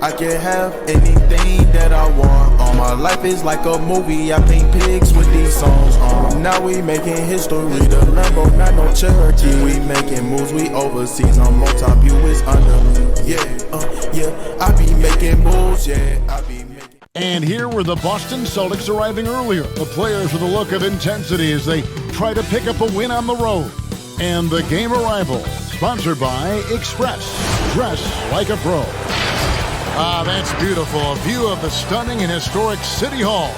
I can have anything that I want. My life is like a movie, I paint pigs with these songs. Now we making history, the Lambo, not no Cherokee. We making moves, we overseas, I'm on top, you is under me. Yeah, I be making moves, yeah, I be making. And here were the Boston Celtics arriving earlier. The players with a look of intensity as they try to pick up a win on the road. And the game arrival, sponsored by Express. Dress like a pro. Ah, that's beautiful. A view of the stunning and historic City Hall.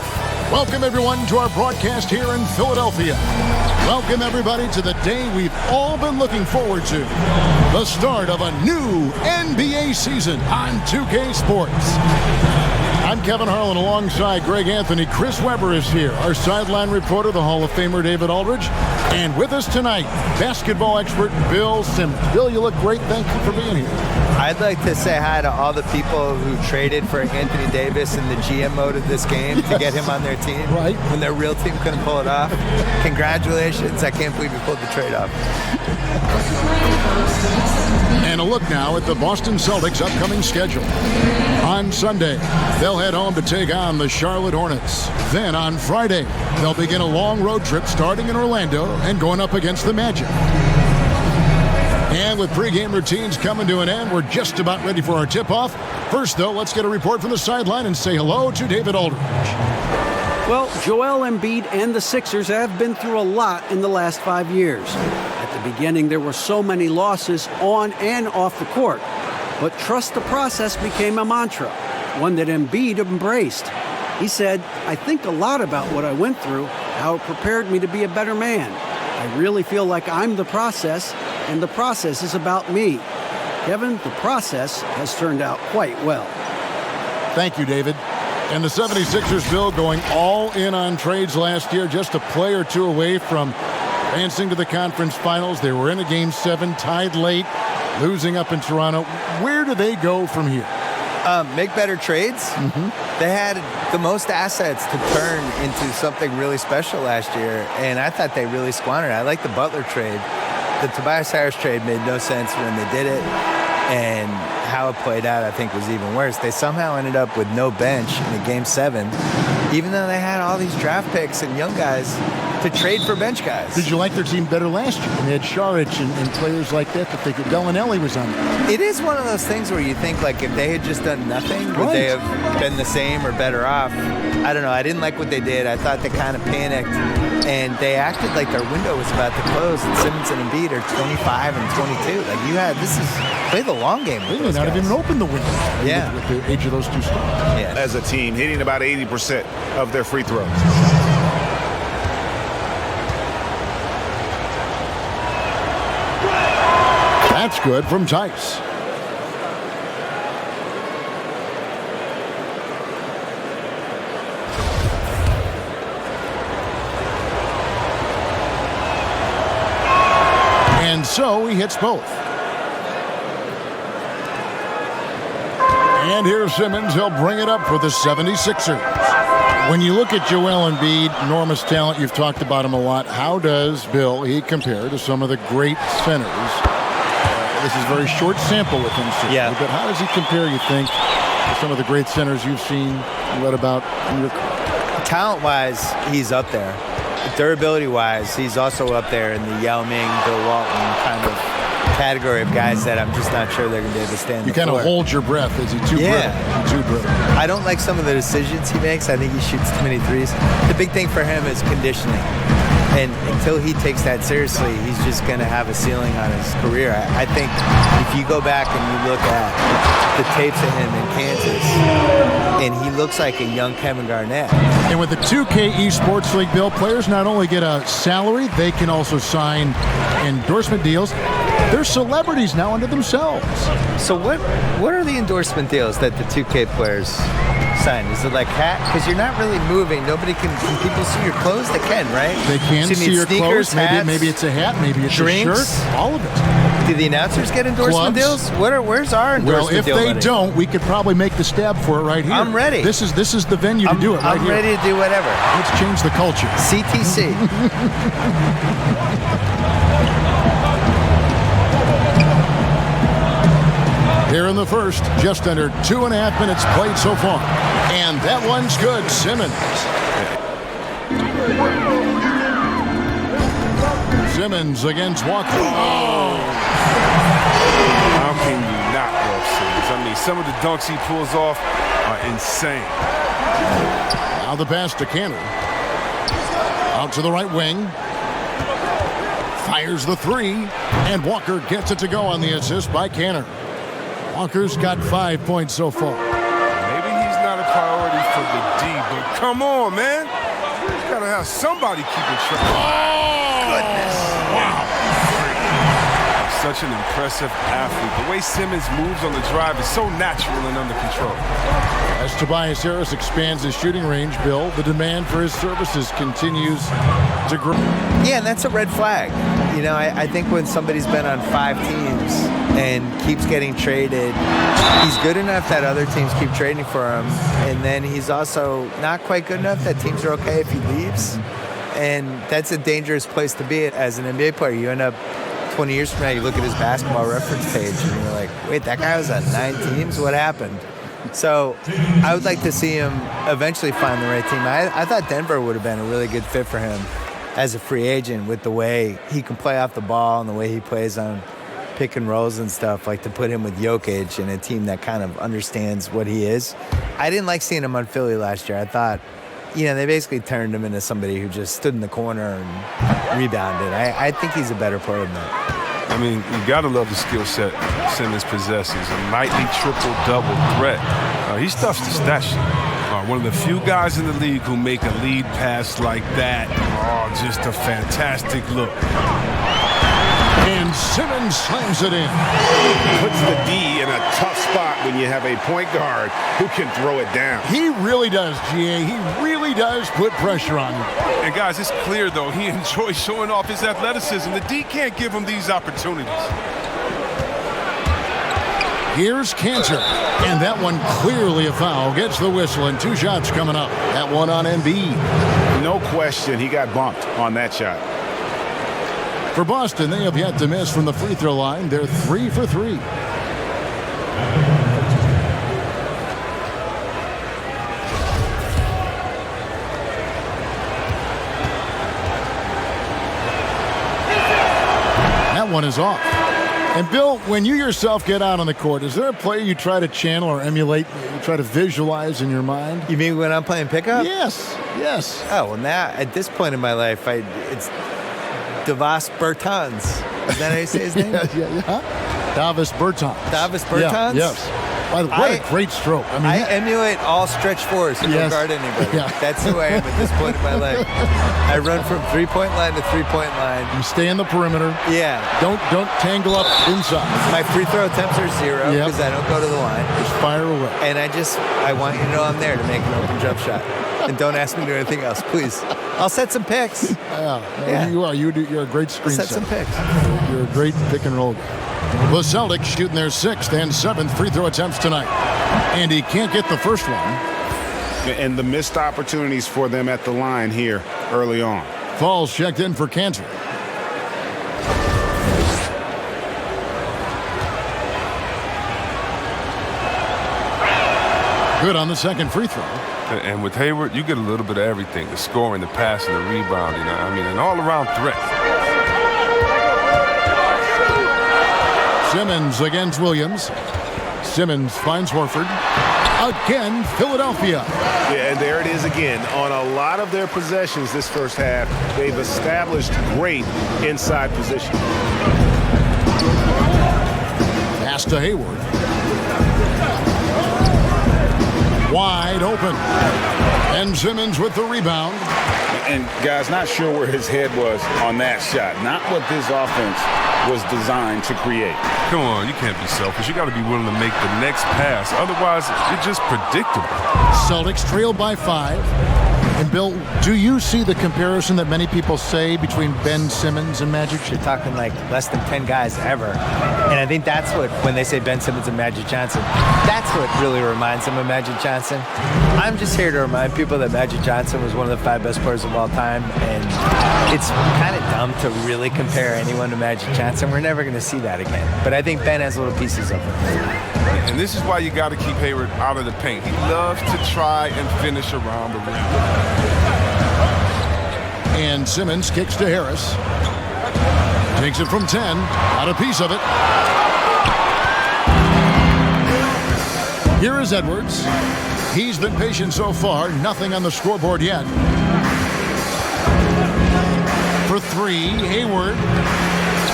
Welcome, everyone, to our broadcast here in Philadelphia. Welcome, everybody, to the day we've all been looking forward to. The start of a new NBA season on 2K Sports. I'm Kevin Harlan alongside Greg Anthony. Chris Webber is here, our sideline reporter, the Hall of Famer David Aldridge. And with us tonight, basketball expert Bill Simmons. Bill, you look great. Thank you for being here. I'd like to say hi to all the people who traded for Anthony Davis in the GM mode of this game to get him on their team. Right. When their real team couldn't pull it off. Congratulations. I can't believe you pulled the trade off. And a look now at the Boston Celtics' upcoming schedule. On Sunday, they'll head home to take on the Charlotte Hornets. Then on Friday, they'll begin a long road trip starting in Orlando and going up against the Magic. And with pregame routines coming to an end, we're just about ready for our tip-off. First, though, let's get a report from the sideline and say hello to David Aldridge. Well, Joel Embiid and the Sixers have been through a lot in the last 5 years. At the beginning, there were so many losses on and off the court. But trust the process became a mantra, one that Embiid embraced. He said, I think a lot about what I went through, how it prepared me to be a better man. I really feel like I'm the process, and the process is about me. Kevin, the process has turned out quite well. Thank you, David. And the 76ers, Bill, going all in on trades last year, just a play or two away from advancing to the conference finals. They were in a Game 7, tied late, losing up in Toronto. Where do they go from here? Make better trades. They had the most assets to turn into something really special last year, and I thought they really squandered. I like the Butler trade. The Tobias Harris trade made no sense when they did it, and how it played out, I think, was even worse. They somehow ended up with no bench in a Game 7, even though they had all these draft picks and young guys to trade for bench guys. Did you like their team better last year? They had Saric and players like that they could. Bellinelli was on there. It is one of those things where you think, like, if they had just done nothing, would they have been the same or better off? I don't know. I didn't like what they did. I thought they kind of panicked, and they acted like their window was about to close, and Simmons and Embiid are 25 and 22. Like, this is play the long game with those guys. They may not have even opened the window with the age of those two stars. Yeah. As a team, hitting about 80% of their free throws. That's good from Tice. And so he hits both. And here's Simmons. He'll bring it up for the 76ers. When you look at Joel Embiid, enormous talent, you've talked about him a lot. How does he compare to some of the great centers? This is a very short sample with him, certainly, but how does he compare, you think, to some of the great centers you've seen, read about in your career? Talent-wise, he's up there. Durability-wise, he's also up there in the Yao Ming, Bill Walton kind of category of guys that I'm just not sure they're going to be able to stand You kind of hold your breath. Is he too brittle? I don't like some of the decisions he makes. I think he shoots too many threes. The big thing for him is conditioning. And until he takes that seriously, he's just going to have a ceiling on his career. I think if you go back and you look at the tapes of him in Kansas, and he looks like a young Kevin Garnett. And with the 2K Esports League, Bill, players not only get a salary, they can also sign endorsement deals. They're celebrities now unto themselves. So what are the endorsement deals that the 2K players sign? Is it like hat? Because you're not really moving. Nobody can people see your clothes? They can, right? They can so see your sneakers, clothes. Maybe it's a hat. Maybe it's drinks, a shirt. All of it. Do the announcers get endorsement deals? Where's our endorsement deal? Well, if they don't, we could probably make the stab for it right here. I'm ready. This is the venue to do it right I'm here. ready to do whatever. Let's change the culture. CTC. Here in the first, just under 2.5 minutes played so far. And that one's good. Simmons. Simmons against Walker. Oh! How can you not love Simmons? I mean, some of the dunks he pulls off are insane. Now the pass to Canner. Out to the right wing. Fires the three. And Walker gets it to go on the assist by Canner. Walker's got 5 points so far. Maybe he's not a priority for the D, but come on, man. You gotta have somebody keeping track. Oh! Goodness. Wow. Such an impressive athlete. The way Simmons moves on the drive is so natural and under control. As Tobias Harris expands his shooting range, Bill, the demand for his services continues to grow. Yeah, and that's a red flag. You know, I think when somebody's been on 5 teams and keeps getting traded, he's good enough that other teams keep trading for him. And then he's also not quite good enough that teams are okay if he leaves. And that's a dangerous place to be as an NBA player. You end up 20 years from now, you look at his basketball reference page and you're like, wait, that guy was on 9 teams? What happened? So I would like to see him eventually find the right team. I thought Denver would have been a really good fit for him as a free agent with the way he can play off the ball and the way he plays on pick and rolls and stuff, like to put him with Jokic and a team that kind of understands what he is. I didn't like seeing him on Philly last year. I thought, you know, they basically turned him into somebody who just stood in the corner and rebounded. I think he's a better player than that. I mean, you got to love the skill set Simmons possesses. A nightly triple-double threat. He stuffs the stat sheet. One of the few guys in the league who make a lead pass like that. Oh, just a fantastic look. And Simmons slams it in. Puts the D in a tough spot when you have a point guard who can throw it down. He really does, GA. He really does put pressure on him. And guys, it's clear, though, he enjoys showing off his athleticism. The D can't give him these opportunities. Here's Cantor. And that one clearly a foul. Gets the whistle and 2 shots coming up. That one on Embiid. No question, he got bumped on that shot. For Boston, they have yet to miss from the free throw line. They're 3 for 3. That one is off. And Bill, when you yourself get out on the court, is there a play you try to channel or emulate, you try to visualize in your mind? You mean when I'm playing pickup? Yes, yes. Oh, well, now, at this point in my life, it's Davis Bertans. Is that how you say his name? yeah. Davis Bertans. Davis Bertans? Yeah, yes. What a great stroke. I mean, I emulate all stretch fours who don't guard anybody. Yeah. That's who I am at this point in my life. I run from three-point line to three-point line. You stay in the perimeter. Yeah. Don't tangle up inside. My free throw attempts are 0 because I don't go to the line. Just fire away. And I want you to know I'm there to make an open jump shot. And don't ask me to do anything else, please. I'll set some picks. Yeah. You are. You're a great screen set some picks. You're a great pick and roll guy. The Celtics shooting their 6th and 7th free throw attempts tonight. And he can't get the first one. And the missed opportunities for them at the line here early on. Falls checked in for Cantor. Good on the second free throw. And with Hayward, you get a little bit of everything. The scoring, the passing, the rebounding. I mean, an all-around threat. Simmons against Williams. Simmons finds Horford. Again, Philadelphia. Yeah, and there it is again. On a lot of their possessions this first half, they've established great inside position. Pass to Hayward. Wide open. And Simmons with the rebound. And guys, not sure where his head was on that shot. Not what this offense was designed to create. Come on, you can't be selfish. You got to be willing to make the next pass. Otherwise, it's just predictable. Celtics trail by 5. And Bill, do you see the comparison that many people say between Ben Simmons and Magic? You're talking like less than 10 guys ever. And I think that's what, when they say Ben Simmons and Magic Johnson, that's what really reminds them of Magic Johnson. I'm just here to remind people that Magic Johnson was one of the 5 best players of all time. And it's kind of dumb to really compare anyone to Magic Johnson. We're never going to see that again. But I think Ben has little pieces of it. And this is why you got to keep Hayward out of the paint. He loves to try and finish around the rim. And Simmons kicks to Harris. Takes it from 10. Got a piece of it. Here is Edwards. He's been patient so far. Nothing on the scoreboard yet. For 3, Hayward.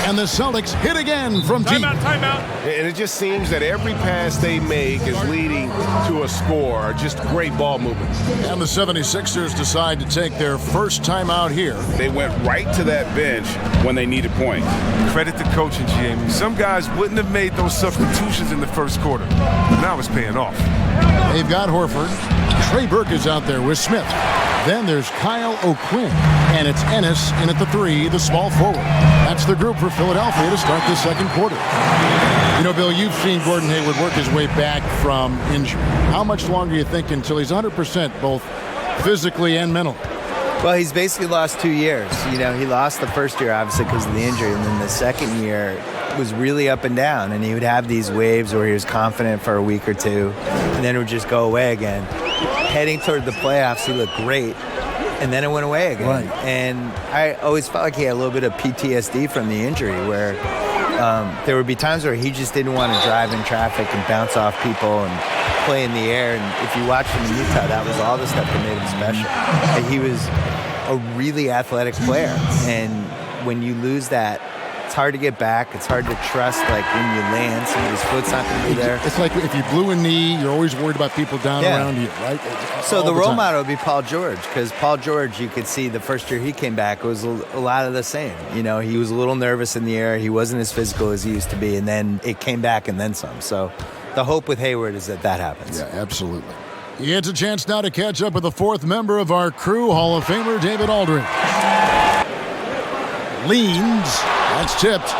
And the Celtics hit again from deep. Timeout. And it just seems that every pass they make is leading to a score, just great ball movement. And the 76ers decide to take their first timeout here. They went right to that bench when they needed points. Credit to coaching, Jamie. Some guys wouldn't have made those substitutions in the first quarter. Now it's paying off. They've got Horford. Trey Burke is out there with Smith. Then there's Kyle O'Quinn. And it's Ennis in at the 3, the small forward. That's the group for Philadelphia to start the second quarter. You know, Bill, you've seen Gordon Hayward work his way back from injury. How much longer do you think until he's 100% both physically and mentally? Well, he's basically lost 2 years. You know, he lost the first year, obviously, because of the injury. And then the second year was really up and down. And he would have these waves where he was confident for a week or two, and then it would just go away again. Heading toward the playoffs, he looked great. And then it went away again. Right. And I always felt like he had a little bit of PTSD from the injury, where there would be times where he just didn't want to drive in traffic and bounce off people and play in the air. And if you watched him in Utah, that was all the stuff that made him special. And he was a really athletic player. And when you lose that, it's hard to get back. It's hard to trust, like, when you land, somebody's foot's not going to be there. It's like if you blew a knee, you're always worried about people down around you, right? So the role model would be Paul George, because Paul George, you could see the first year he came back, was a lot of the same. You know, he was a little nervous in the air. He wasn't as physical as he used to be, and then it came back and then some. So the hope with Hayward is that that happens. Yeah, absolutely. He gets a chance now to catch up with the 4th member of our crew, Hall of Famer David Aldridge. Leans. That's tipped.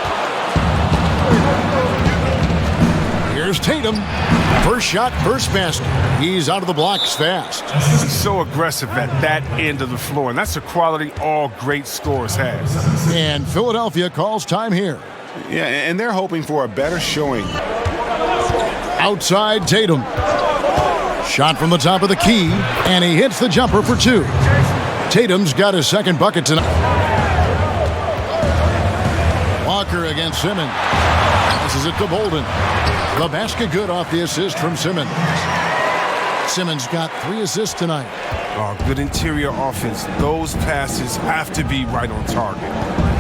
Here's Tatum. First shot, first basket. He's out of the blocks fast. He's so aggressive at that end of the floor, and that's a quality all great scorers have. And Philadelphia calls time here. Yeah, and they're hoping for a better showing. Outside Tatum. Shot from the top of the key, and he hits the jumper for 2. Tatum's got his second bucket tonight. Walker against Simmons. This is it to Bolden. The basket good off the assist from Simmons. Simmons got 3 assists tonight. Oh, good interior offense. Those passes have to be right on target.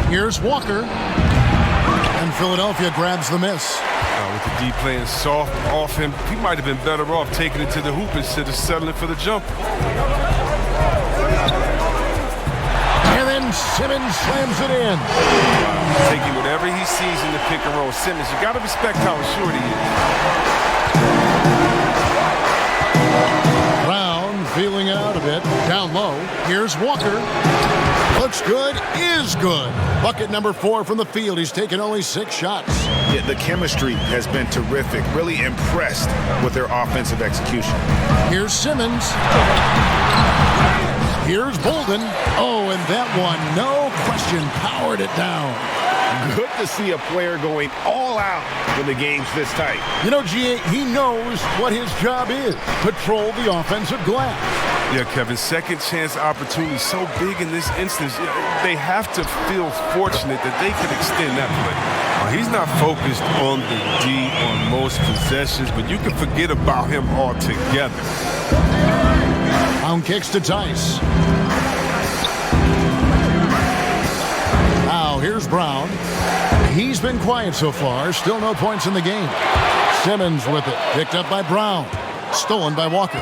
Here's Walker. And Philadelphia grabs the miss. With the D playing soft off him, he might have been better off taking it to the hoop instead of settling for the jumper. And then Simmons slams it in. Taking whatever he sees in the pick and roll. Simmons, you got to respect how short he is. Brown feeling out a bit. Down low. Here's Walker. Looks good. Is good. Bucket number 4 from the field. He's taken only 6 shots. Yeah, the chemistry has been terrific. Really impressed with their offensive execution. Here's Simmons. Here's Bolden. Oh, and that one, no question, powered it down. Good to see a player going all out when the game's this tight. You know, G.A., he knows what his job is. Patrol the offensive glass. Yeah, Kevin, second chance opportunity so big in this instance. They have to feel fortunate that they can extend that play. He's not focused on the D on most possessions, but you can forget about him altogether. Brown kicks to Tice. Now here's Brown. He's been quiet so far. Still no points in the game. Simmons with it. Picked up by Brown. Stolen by Walker.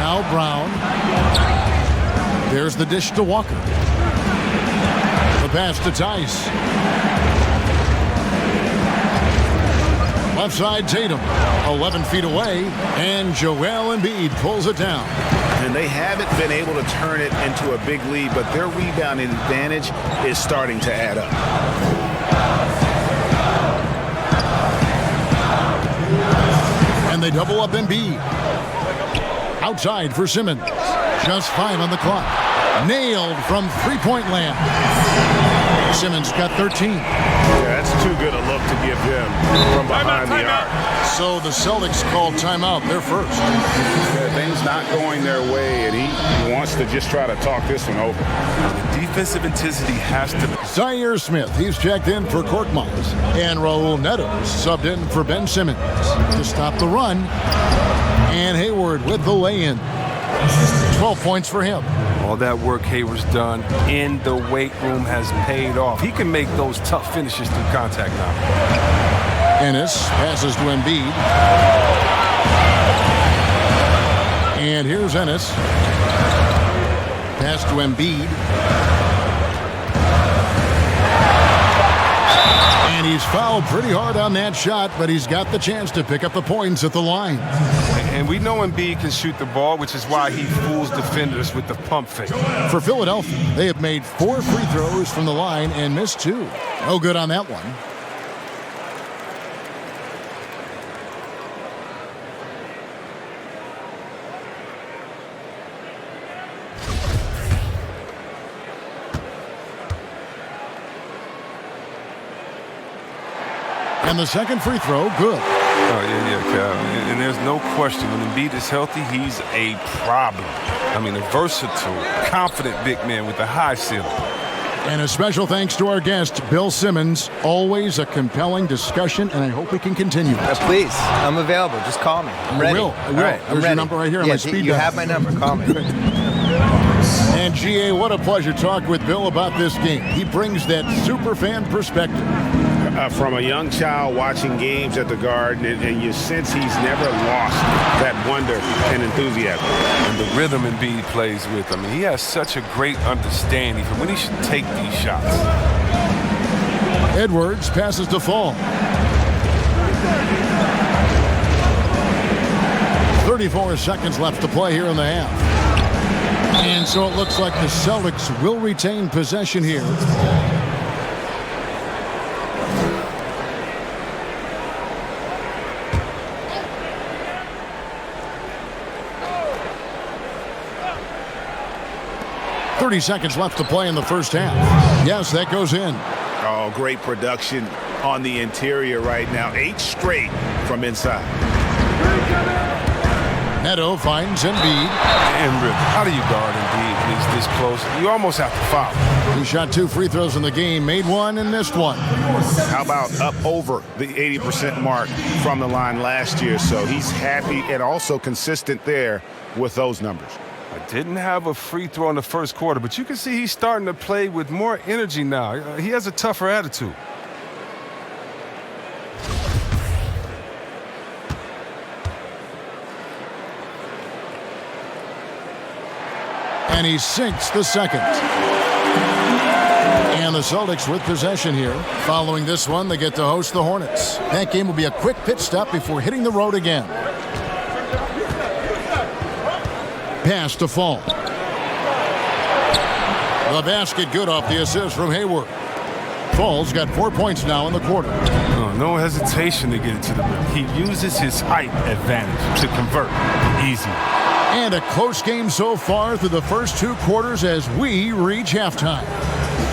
Now Brown. There's the dish to Walker. The pass to Tice. Left left side, Tatum, 11 feet away, and Joel Embiid pulls it down. And they haven't been able to turn it into a big lead, but their rebounding advantage is starting to add up. And they double up Embiid. Outside for Simmons. Just 5 on the clock. Nailed from three-point land. Simmons got 13. Yeah, that's too good a look to give them from behind the arc. So the Celtics called timeout. They're first. Yeah, things not going their way, and he wants to just try to talk this one over. The defensive intensity has to. Zaire Smith, he's checked in for Korkmaz. And Raul Neto subbed in for Ben Simmons to stop the run. And Hayward with the lay-in. 12 points for him. All that work Hayward's done in the weight room has paid off. He can make those tough finishes through contact now. Ennis passes to Embiid. And here's Ennis. Pass to Embiid. And he's fouled pretty hard on that shot, but he's got the chance to pick up the points at the line. And we know Embiid can shoot the ball, which is why he fools defenders with the pump fake. For Philadelphia, they have made 4 free throws from the line and missed 2. No good on that one. And the second free throw, good. Oh, yeah, Cal. And there's no question, when Embiid is healthy, he's a problem. I mean, a versatile, confident big man with a high ceiling. And a special thanks to our guest, Bill Simmons. Always a compelling discussion, and I hope we can continue. Please, I'm available. Just call me. I'm ready. I will. All right, I'm There's ready. your number right here on my speed You dial. have my number. Call me. And GA, what a pleasure talking with Bill about this game. He brings that super fan perspective. From a young child watching games at the Garden, and you sense he's never lost that wonder and enthusiasm. And the rhythm Embiid plays with. I mean, he has such a great understanding for when he should take these shots. Edwards passes to Fall. 34 seconds left to play here in the half. And so it looks like the Celtics will retain possession here. .30 seconds left to play in the first half. Yes, that goes in. Oh, great production on the interior right now. 8 straight from inside. Neto finds Embiid. And Rip, how do you guard Embiid when he's this close? You almost have to foul. He shot 2 free throws in the game, made 1 and missed 1. How about up over the 80% mark from the line last year? So he's happy and also consistent there with those numbers. I didn't have a free throw in the first quarter, but you can see he's starting to play with more energy now. He has a tougher attitude. And he sinks the second. And the Celtics with possession here. Following this one, they get to host the Hornets. That game will be a quick pit stop before hitting the road again. Pass to Fall. The basket good off the assist from Hayward. Fall's got 4 points now in the quarter. Oh, no hesitation to get it to the rim. He uses his height advantage to convert. Easy. And a close game so far through the first 2 quarters as we reach halftime.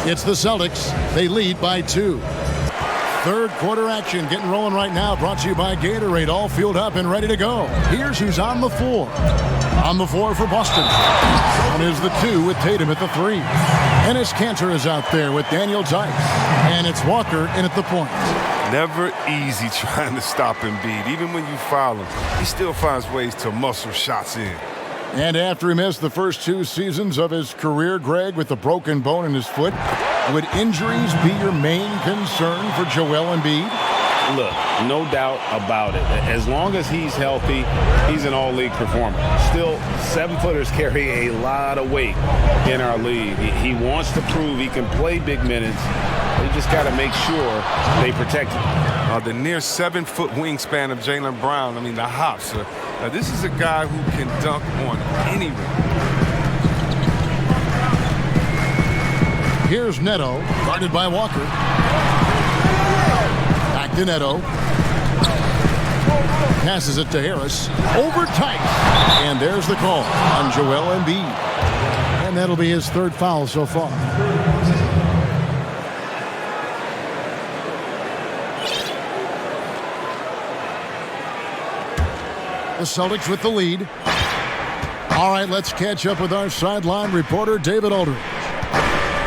It's the Celtics. They lead by 2. Third quarter action getting rolling right now. Brought to you by Gatorade. All fueled up and ready to go. Here's who's on the floor. On the floor for Boston. One is the 2 with Tatum at the 3. Enes Kanter is out there with Daniel Tice. And it's Walker in at the point. Never easy trying to stop Embiid. Even when you foul him, he still finds ways to muscle shots in. And after he missed the first 2 seasons of his career, Greg, with a broken bone in his foot, would injuries be your main concern for Joel Embiid? Look, no doubt about it. As long as he's healthy, he's an all-league performer. Still, 7-footers carry a lot of weight in our league. He wants to prove he can play big minutes. They just got to make sure they protect him. The near 7-foot wingspan of Jaylen Brown. I mean, the hops. This is a guy who can dunk on any rim. Here's Neto, guarded by Walker. Back to Neto. Passes it to Harris. Over tight. And there's the call on Joel Embiid. And that'll be his third foul so far. The Celtics with the lead. All right, let's catch up with our sideline reporter, David Aldridge.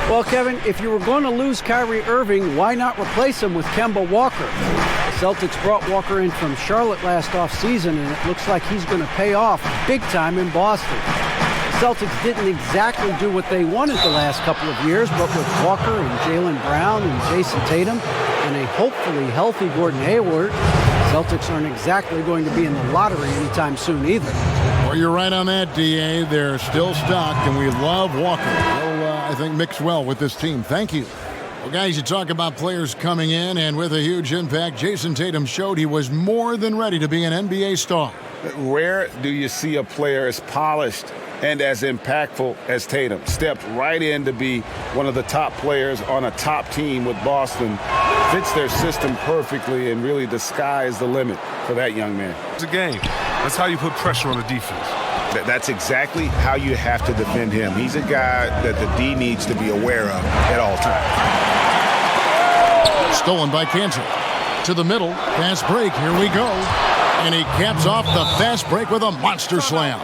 Well, Kevin, if you were going to lose Kyrie Irving, why not replace him with Kemba Walker? The Celtics brought Walker in from Charlotte last offseason, and it looks like he's going to pay off big time in Boston. The Celtics didn't exactly do what they wanted the last couple of years, but with Walker and Jaylen Brown and Jason Tatum and a hopefully healthy Gordon Hayward, Celtics aren't exactly going to be in the lottery anytime soon either. Well, you're right on that, D.A. They're still stocked, and we love Walker. I think mix well with this team. Thank you. Well, guys, you talk about players coming in, and with a huge impact, Jason Tatum showed he was more than ready to be an NBA star. Rare do you see a player as polished and as impactful as Tatum. Stepped right in to be one of the top players on a top team with Boston. Fits their system perfectly, and really the sky is the limit for that young man. It's a game. That's how you put pressure on the defense. That's exactly how you have to defend him. He's a guy that the D needs to be aware of at all times. Stolen by Cantor. To the middle. Fast break. Here we go. And he caps off the fast break with a monster slam.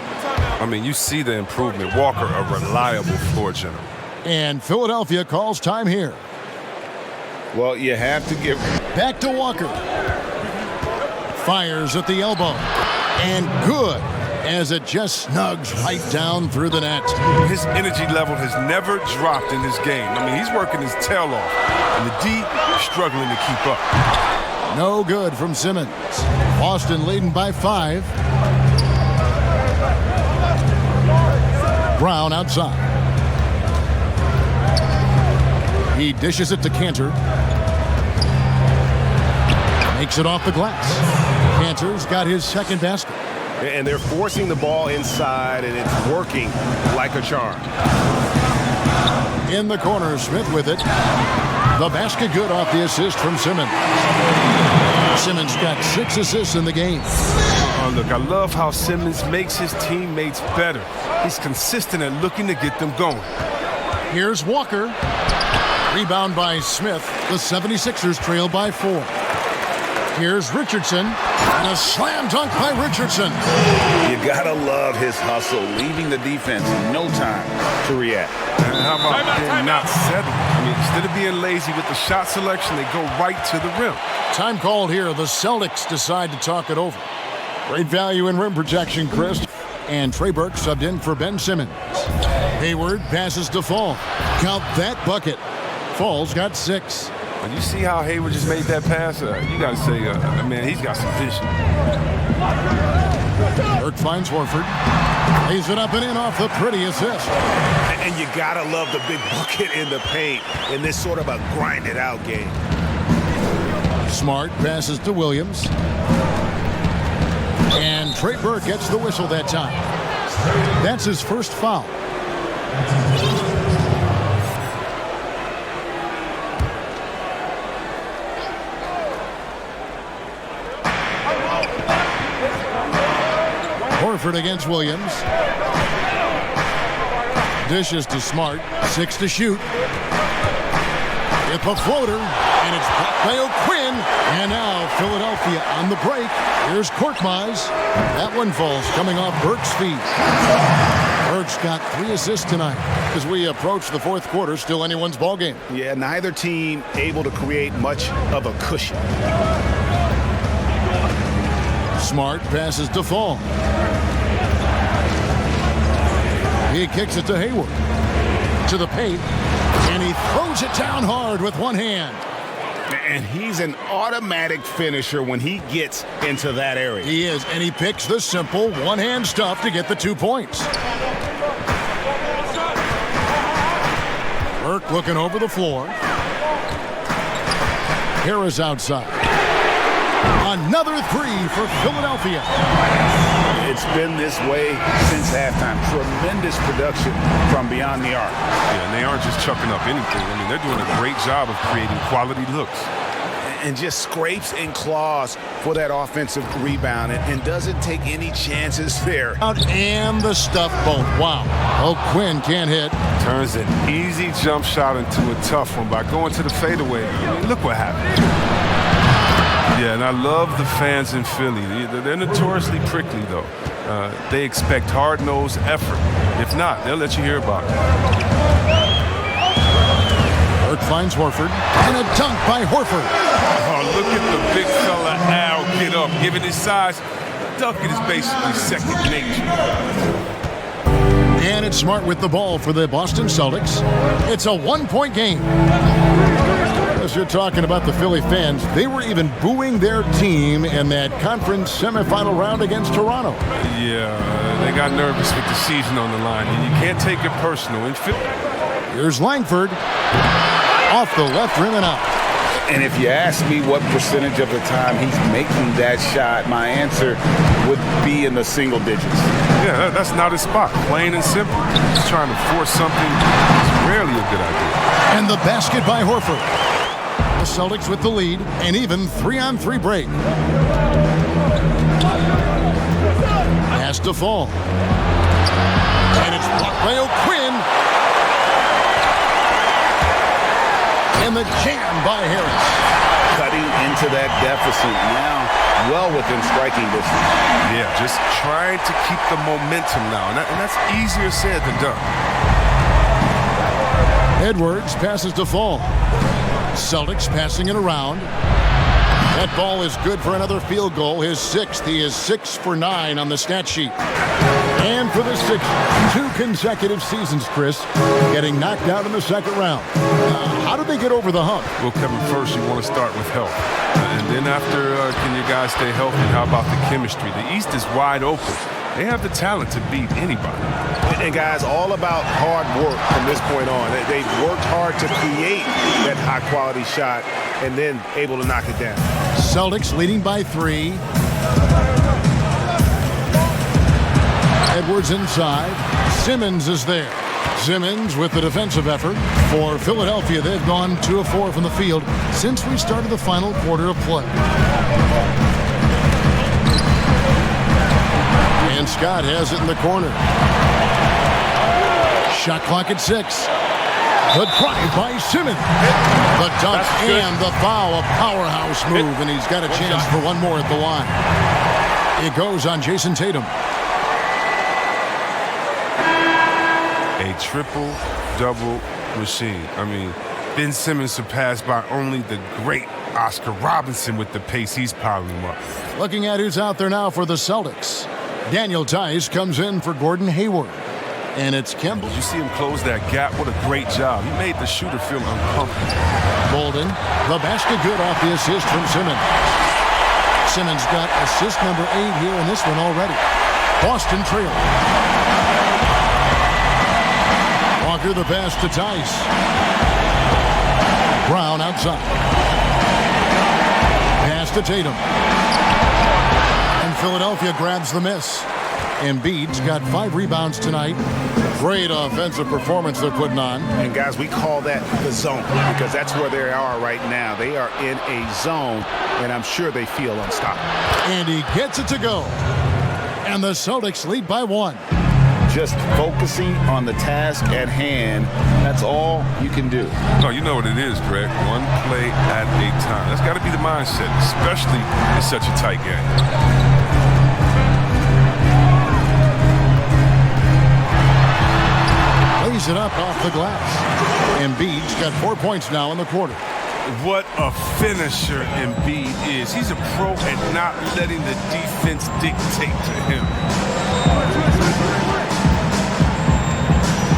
I mean, you see the improvement. Walker, a reliable floor general. And Philadelphia calls time here. Well, you have to give... Back to Walker. Fires at the elbow. And good, as it just snugs right down through the net. His energy level has never dropped in this game. I mean, he's working his tail off. And the D struggling to keep up. No good from Simmons. Boston leading by 5. Brown outside. He dishes it to Cantor. Makes it off the glass. Cantor's got his second basket. And they're forcing the ball inside, and it's working like a charm. In the corner, Smith with it. The basket good off the assist from Simmons. Simmons got 6 assists in the game. Oh, look, I love how Simmons makes his teammates better. He's consistent at looking to get them going. Here's Walker. Rebound by Smith. The 76ers trail by 4. Here's Richardson. And a slam dunk by Richardson. You gotta love his hustle, leaving the defense in no time to react. And how about them not settling? I mean, instead of being lazy with the shot selection, they go right to the rim. Time called here. The Celtics decide to talk it over. Great value in rim protection, Chris. And Trey Burke subbed in for Ben Simmons. Hayward passes to Fall. Count that bucket. Fall's got 6. When you see how Hayward just made that pass, you got to say, man, he's got some vision. Burke finds Horford. Lays it up and in off the pretty assist. And you got to love the big bucket in the paint in this sort of a grinded-out game. Smart passes to Williams. And Trey Burke gets the whistle that time. That's his first foul. Horford against Williams. Dishes to Smart. 6 to shoot. With a floater. And it's blocked by O'Quinn. And now Philadelphia on the break. Here's Korkmaz. That one falls coming off Burke's feet. Burke's got 3 assists tonight. As we approach the fourth quarter, still anyone's ballgame. Yeah, neither team able to create much of a cushion. Smart passes to Fall. He kicks it to Hayward. To the paint. And he throws it down hard with one hand. And he's an automatic finisher when he gets into that area. He is, and he picks the simple one-hand stuff to get the 2 points. Burke looking over the floor. Harris outside. Another three for Philadelphia. It's been this way since halftime. Tremendous production from beyond the arc. Yeah, and they aren't just chucking up anything. I mean, they're doing a great job of creating quality looks. And just scrapes and claws for that offensive rebound and doesn't take any chances there. And the stuff both. Wow. Oh, Quinn can't hit. Turns an easy jump shot into a tough one by going to the fadeaway. I mean, look what happened. Yeah, and I love the fans in Philly. They're notoriously prickly, though. They expect hard-nosed effort. If not, they'll let you hear about it. Burke finds Horford, and a dunk by Horford. Oh, look at the big fella Al get up. Given his size, dunking is basically second nature. And it's Smart with the ball for the Boston Celtics. It's a one-point game. As you're talking about the Philly fans, they were even booing their team in that conference semifinal round against Toronto. Yeah, they got nervous with the season on the line, and you can't take it personal. In Philly. Here's Langford. Off the left rim and out. And if you ask me what percentage of the time he's making that shot, my answer would be in the single digits. Yeah, that's not his spot. Plain and simple. Just trying to force something is rarely a good idea. And the basket by Horford. The Celtics with the lead, and even 3-on-3 break. Has to fall. And it's blocked by O'Quinn. And the jam by Harris. Cutting into that deficit now, well within striking distance. Yeah, just trying to keep the momentum now, and that's easier said than done. Edwards passes to Fall. Celtics passing it around. That ball is good for another field goal, his sixth. He is 6 for 9 on the stat sheet. And for the sixth, 2 consecutive seasons, Chris, getting knocked out in the second round. How did they get over the hump? Well, Kevin, first you want to start with health. And then after, can your guys stay healthy? How about the chemistry? The East is wide open. They have the talent to beat anybody. And guys, all about hard work from this point on. They've worked hard to create that high-quality shot and then able to knock it down. Celtics leading by 3. Edwards inside. Simmons is there. Simmons with the defensive effort. For Philadelphia, they've gone 2 of 4 from the field since we started the final quarter of play. And Scott has it in the corner. Shot clock at 6. The drive by Simmons. The dunk and the foul, a powerhouse move, and he's got a chance for one more at the line. It goes on Jason Tatum. A triple-double machine. I mean, Ben Simmons surpassed by only the great Oscar Robinson with the pace he's piling them up. Looking at who's out there now for the Celtics. Daniel Tice comes in for Gordon Hayward. And it's Kemba. Did you see him close that gap? What a great job. He made the shooter feel uncomfortable. Bolden, the basket good off the assist from Simmons. Simmons got assist number 8 here in this one already. Boston trail. Walker the pass to Tice. Brown outside. Pass to Tatum. And Philadelphia grabs the miss. Embiid's got 5 rebounds tonight. Great offensive performance they're putting on. And guys, we call that the zone because that's where they are right now. They are in a zone, and I'm sure they feel unstoppable. And he gets it to go. And the Celtics lead by 1. Just focusing on the task at hand, that's all you can do. No, you know what it is, Greg. One play at a time. That's got to be the mindset, especially in such a tight game. It up off the glass. Embiid's got 4 points now in the quarter. What a finisher Embiid is. He's a pro at not letting the defense dictate to him.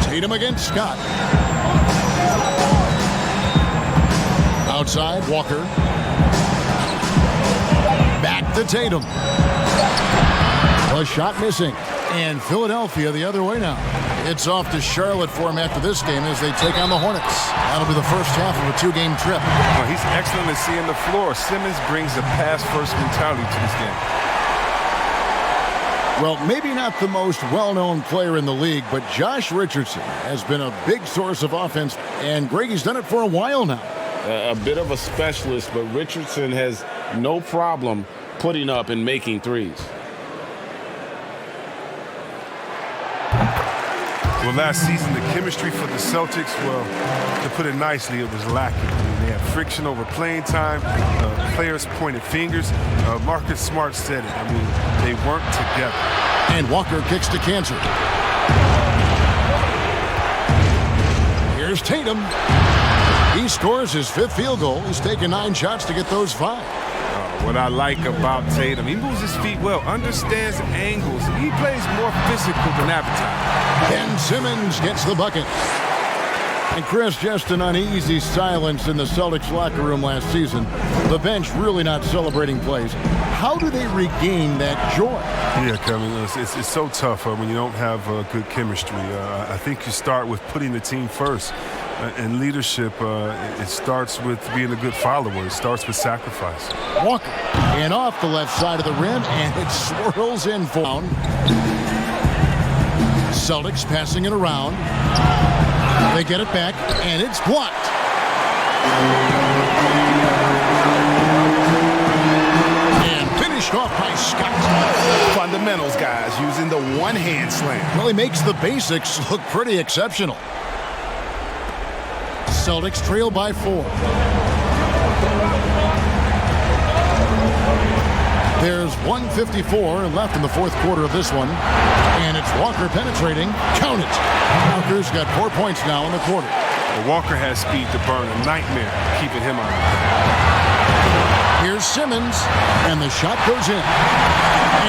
Tatum against Scott. Outside, Walker. Back to Tatum. A shot missing. And Philadelphia the other way now. It's off to Charlotte for him after this game as they take on the Hornets. That'll be the first half of a 2-game trip. Well, he's excellent at seeing the floor. Simmons brings a pass-first mentality to this game. Well, maybe not the most well-known player in the league, but Josh Richardson has been a big source of offense, and Greggy's done it for a while now. A bit of a specialist, but Richardson has no problem putting up and making threes. Well, last season, the chemistry for the Celtics, well, to put it nicely, it was lacking. I mean, they had friction over playing time. Players pointed fingers. Marcus Smart said it. I mean, they weren't together. And Walker kicks to Cancer. Here's Tatum. He scores his 5th field goal. He's taken 9 shots to get those 5. What I like about Tatum, he moves his feet well, understands angles. He plays more physical than advertised. Ben Simmons gets the bucket. And Chris, just an uneasy silence in the Celtics locker room last season. The bench really not celebrating plays. How do they regain that joy? Yeah, Kevin, it's so tough when you don't have good chemistry. I think you start with putting the team first. And leadership, it starts with being a good follower. It starts with sacrifice. Walker, and off the left side of the rim, and it swirls in for him. Celtics passing it around. They get it back, and it's blocked. And finished off by Scott. Fundamentals, guys, using the one-hand slam. Well, he makes the basics look pretty exceptional. Celtics trail by 4. There's 1:54 left in the 4th quarter of this one. And it's Walker penetrating. Count it. Walker's got 4 points now in the quarter. Well, Walker has speed to burn. A nightmare keeping him out. Here's Simmons. And the shot goes in.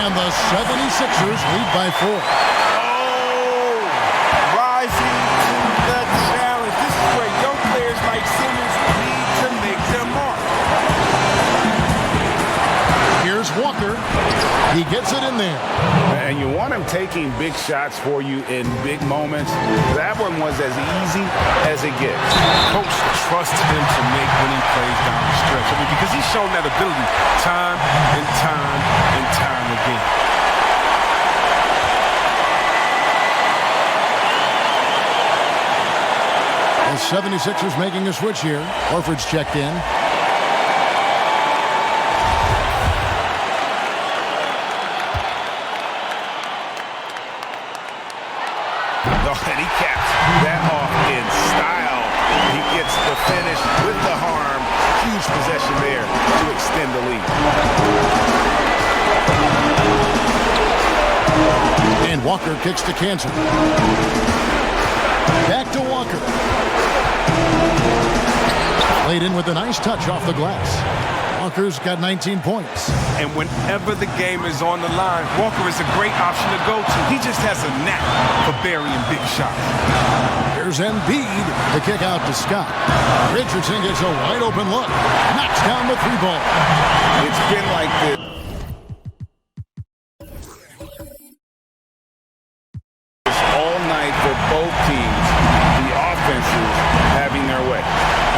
And the 76ers lead by 4. Oh! Rising to the challenge. This is where young players like Simmons need to make their mark. Here's Walker. He gets it in there. And you want him taking big shots for you in big moments. That one was as easy as it gets. Coach trusts him to make winning plays down the stretch. I mean, because he's shown that ability time and time and time again. The 76ers making a switch here. Horford's checked in. And he caps that off in style. He gets the finish with the harm. Huge possession there to extend the lead. And Walker kicks to Cancer. Back to Walker. Played in with a nice touch off the glass. Walker's got 19 points. And whenever the game is on the line, Walker is a great option to go to. He just has a knack for burying big shots. Here's Embiid. The kick out to Scott. Richardson gets a wide open look. Knocks down the 3-ball. It's been like this all night for both teams. The offenses having their way.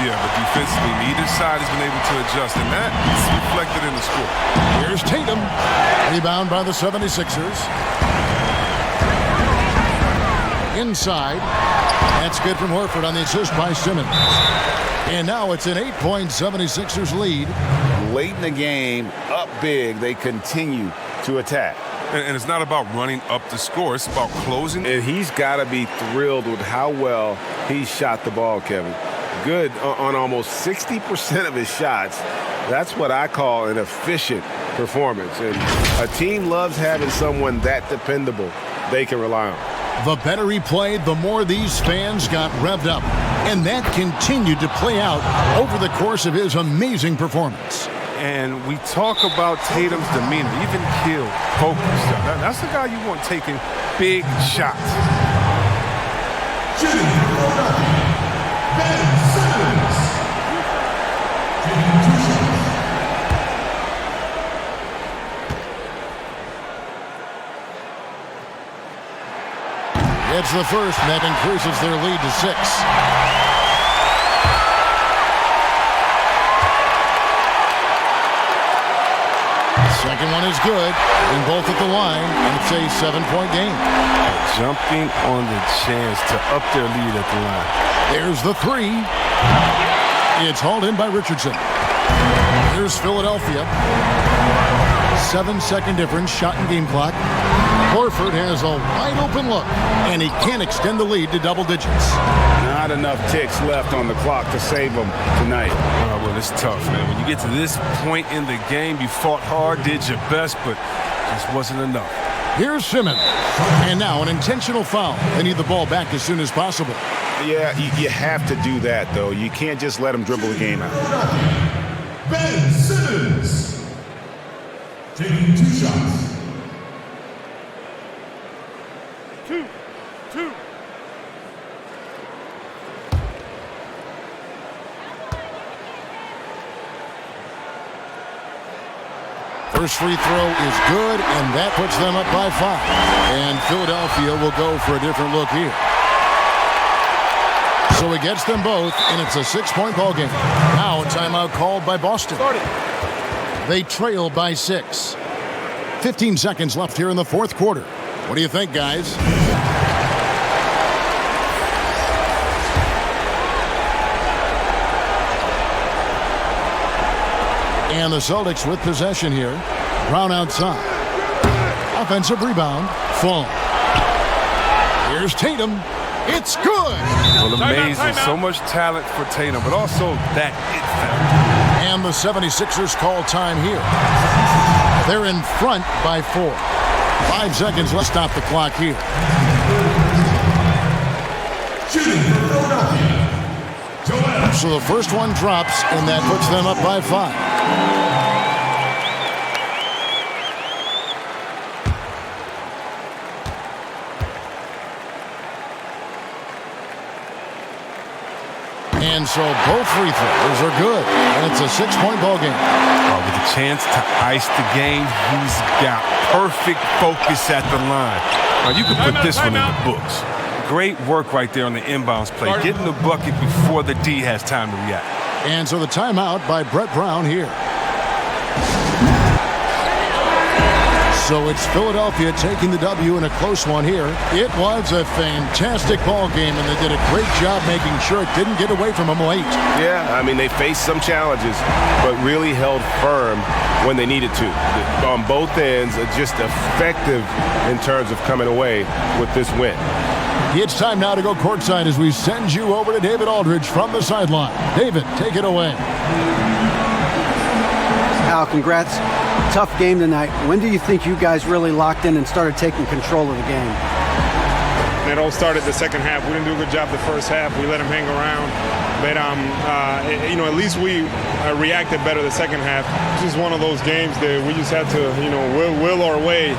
Yeah, but defensively, neither side has been able to adjust, and that's reflected in the score. Here's Tatum. Rebound by the 76ers. Inside. That's good from Horford on the assist by Simmons. And now it's an 8-point 76ers lead. Late in the game, up big, they continue to attack. And it's not about running up the score. It's about closing. And he's got to be thrilled with how well he shot the ball, Kevin. Good on almost 60% of his shots. That's what I call an efficient performance. And a team loves having someone that dependable they can rely on. The better he played, the more these fans got revved up. And that continued to play out over the course of his amazing performance. And we talk about Tatum's demeanor, even kill, focus. That's the guy you want taking big shots. It's the first, and that increases their lead to 6. Second one is good, and both at the line, and it's a 7-point game. Jumping on the chance to up their lead at the line. There's the 3. It's hauled in by Richardson. Here's Philadelphia. 7-second difference, shot and game clock. Horford has a wide open look, and he can't extend the lead to double digits. Not enough ticks left on the clock to save them tonight. Well, it's tough, man. When you get to this point in the game, you fought hard, did your best, but just wasn't enough. Here's Simmons. And now an intentional foul. They need the ball back as soon as possible. Yeah, you have to do that, though. You can't just let them dribble the game out. Ben Simmons taking 2 shots. 2. First free throw is good, and that puts them up by 5. And Philadelphia will go for a different look here. So he gets them both, and it's a 6-point ball game. Now a timeout called by Boston. They trail by 6. 15 seconds left here in the fourth quarter. What do you think, guys? And the Celtics with possession here. Brown outside. Offensive rebound. Full. Here's Tatum. It's good. Well, amazing. So much talent for Tatum, but also that it factor. And the 76ers call time here. They're in front by 4. 5 seconds. Let's stop the clock here. So the first one drops, and that puts them up by 5. And so both free throws are good, and it's a 6-point ball game. With a chance to ice the game, he's got perfect focus at the line. Now, you can put this one in the books. Great work right there on the inbounds play, getting the bucket before the D has time to react. And so the timeout by Brett Brown here. So it's Philadelphia taking the W in a close one here. It was a fantastic ball game, and they did a great job making sure it didn't get away from them late. Yeah, I mean, they faced some challenges, but really held firm when they needed to. On both ends, just effective in terms of coming away with this win. It's time now to go courtside as we send you over to David Aldridge from the sideline. David, take it away. Al, congrats. Tough game tonight. When do you think you guys really locked in and started taking control of the game? It all started the second half. We didn't do a good job the first half. We let them hang around. But, at least we reacted better the second half. It's just one of those games that we just had to, will our way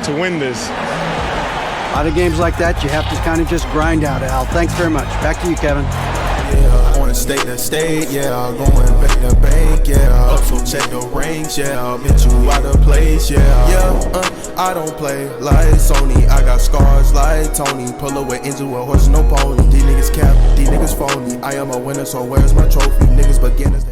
to win this. A lot of games like that, you have to kind of just grind out, Al. Thanks very much. Back to you, Kevin. Yeah, on state to state, yeah, going back to bank, yeah. Up, so check the ranks, yeah. I'll meet you out of place, yeah. Yeah, I don't play like Sony. I got scars like Tony. Pull up with engine with horse, no pony. These niggas cap, these niggas phony. I am a winner, so where's my trophy? Niggas beginners.